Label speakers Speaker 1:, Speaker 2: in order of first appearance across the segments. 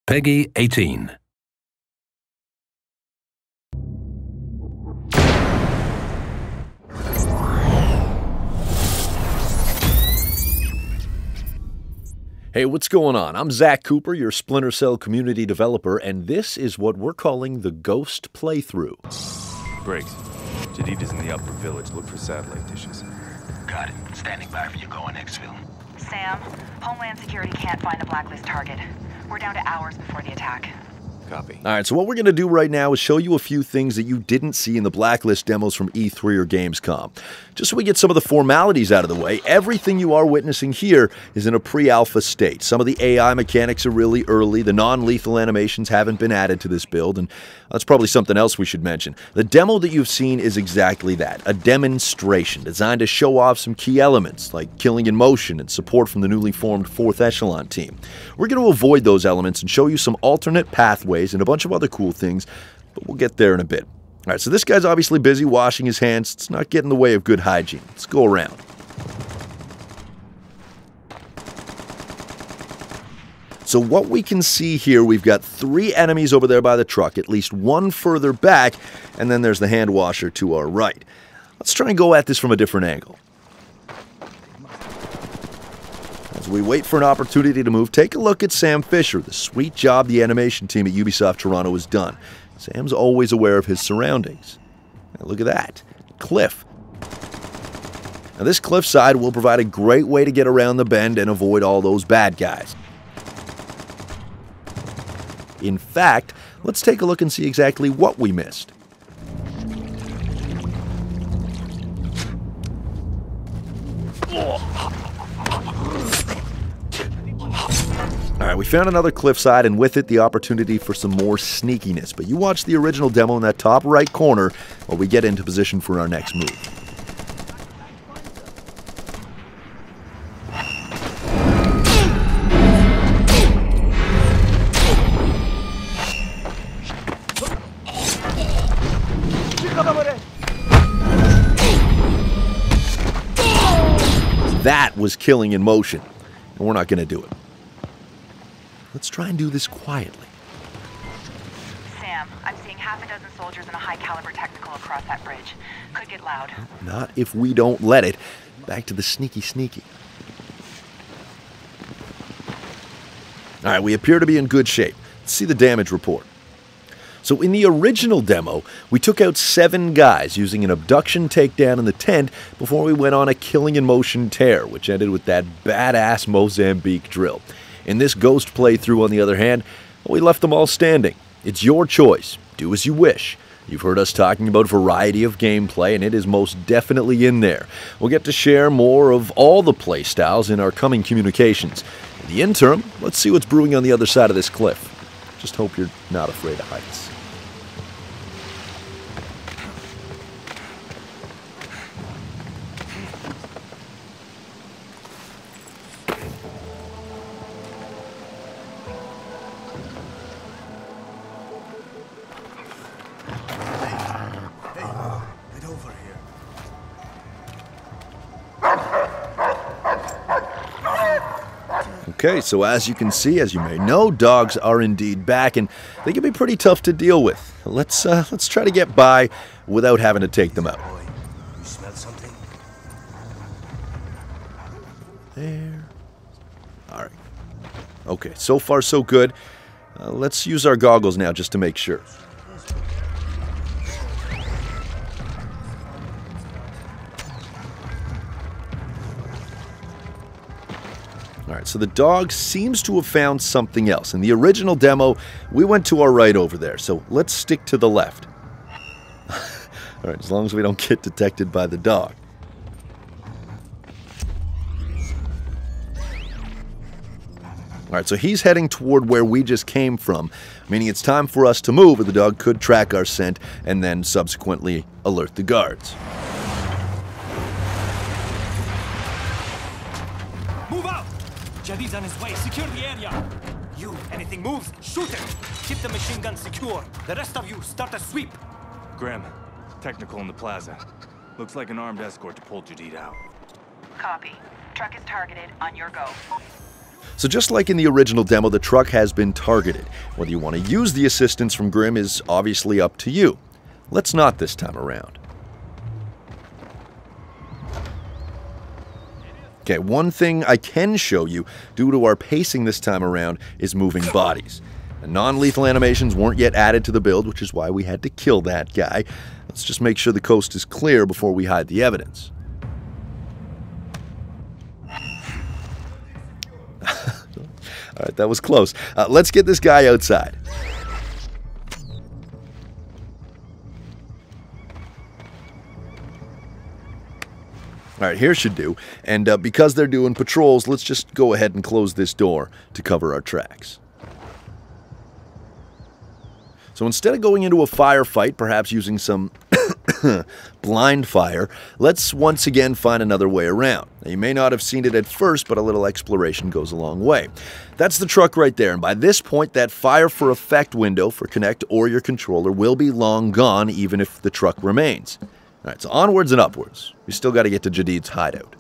Speaker 1: Peggy 18.
Speaker 2: Hey, what's going on? I'm Zack Cooper, your Splinter Cell Community Developer, and this is what we're calling the Ghost Playthrough.
Speaker 3: Briggs, Jadita's in the upper village. Look for satellite dishes.
Speaker 4: Got it. Standing by for you going exfil.
Speaker 5: Sam, Homeland Security can't find the Blacklist target. We're down to hours before the attack.
Speaker 3: Copy.
Speaker 2: All right, so what we're going to do right now is show you a few things that you didn't see in the Blacklist demos from E3 or Gamescom. Just so we get some of the formalities out of the way, everything you are witnessing here is in a pre-alpha state. Some of the AI mechanics are really early, the non-lethal animations haven't been added to this build, and that's probably something else we should mention. The demo that you've seen is exactly that, a demonstration designed to show off some key elements, like killing in motion and support from the newly formed 4th Echelon team. We're going to avoid those elements and show you some alternate pathways and a bunch of other cool things, but we'll get there in a bit. All right, so this guy's obviously busy washing his hands. It's not getting in the way of good hygiene. Let's go around. So what we can see here, we've got 3 enemies over there by the truck, at least 1 further back, and then there's the hand washer to our right. Let's try and go at this from a different angle. As we wait for an opportunity to move, take a look at Sam Fisher, the sweet job the animation team at Ubisoft Toronto has done. Sam's always aware of his surroundings. Now look at that. Cliff. Now this cliffside will provide a great way to get around the bend and avoid all those bad guys. In fact, let's take a look and see exactly what we missed. Alright, we found another cliffside, and with it the opportunity for some more sneakiness. But you watch the original demo in that top right corner while we get into position for our next move. That was killing in motion, and we're not going to do it. Let's try and do this quietly.
Speaker 5: Sam, I'm seeing half a dozen soldiers in a high-caliber technical across that bridge. Could get loud.
Speaker 2: Not if we don't let it. Back to the sneaky. All right, we appear to be in good shape. Let's see the damage report. So in the original demo, we took out 7 guys using an abduction takedown in the tent before we went on a killing in motion tear, which ended with that badass Mozambique drill. In this Ghost playthrough, on the other hand, we left them all standing. It's your choice. Do as you wish. You've heard us talking about variety of gameplay, and it is most definitely in there. We'll get to share more of all the playstyles in our coming communications. In the interim, let's see what's brewing on the other side of this cliff. Just hope you're not afraid of heights. Okay, so as you can see, as you may know, dogs are indeed back, and they can be pretty tough to deal with. Let's try to get by without having to take them out.
Speaker 4: You smell something?
Speaker 2: There. All right. Okay, so far so good. Let's use our goggles now just to make sure. Alright, so the dog seems to have found something else. In the original demo, we went to our right over there, so let's stick to the left. Alright, as long as we don't get detected by the dog. Alright, so he's heading toward where we just came from, meaning it's time for us to move, or the dog could track our scent and then subsequently alert the guards.
Speaker 6: Move out! Jadid's on his way. Secure the area. You, anything moves, shoot it. Keep the machine gun secure. The rest of you, start a sweep.
Speaker 3: Graham, technical in the plaza. Looks like an armed escort to pull Jadid out.
Speaker 5: Copy. Truck is targeted. On your go.
Speaker 2: So just like in the original demo, the truck has been targeted. Whether you want to use the assistance from Grim is obviously up to you. Let's not this time around. Okay, one thing I can show you, due to our pacing this time around, is moving bodies. And non-lethal animations weren't yet added to the build, which is why we had to kill that guy. Let's just make sure the coast is clear before we hide the evidence. Alright, that was close. Let's get this guy outside. Alright, here should do. And because they're doing patrols, let's just go ahead and close this door to cover our tracks. So instead of going into a firefight, perhaps using some blind fire, let's once again find another way around. Now, you may not have seen it at first, but a little exploration goes a long way. That's the truck right there, and by this point, that fire for effect window for Connect or your controller will be long gone, even if the truck remains. Alright, so onwards and upwards. We still got to get to Jadid's hideout.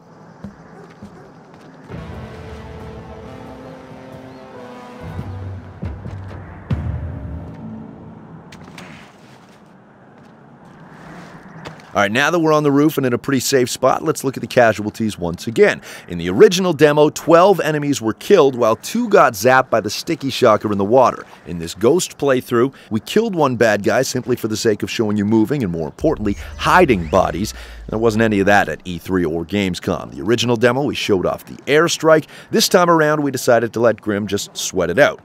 Speaker 2: Alright, now that we're on the roof and in a pretty safe spot, let's look at the casualties once again. In the original demo, 12 enemies were killed while 2 got zapped by the sticky shocker in the water. In this ghost playthrough, we killed one bad guy simply for the sake of showing you moving and, more importantly, hiding bodies. There wasn't any of that at E3 or Gamescom. The original demo, we showed off the airstrike. This time around, we decided to let Grim just sweat it out.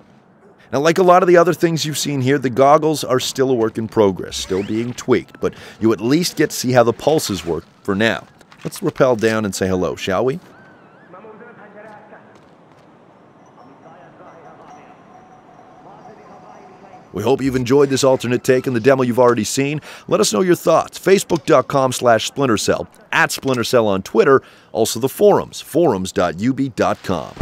Speaker 2: Now, like a lot of the other things you've seen here, the goggles are still a work in progress, still being tweaked, but you at least get to see how the pulses work for now. Let's rappel down and say hello, shall we? We hope you've enjoyed this alternate take on the demo you've already seen. Let us know your thoughts. Facebook.com/SplinterCell, @SplinterCell on Twitter, also the forums, forums.ub.com.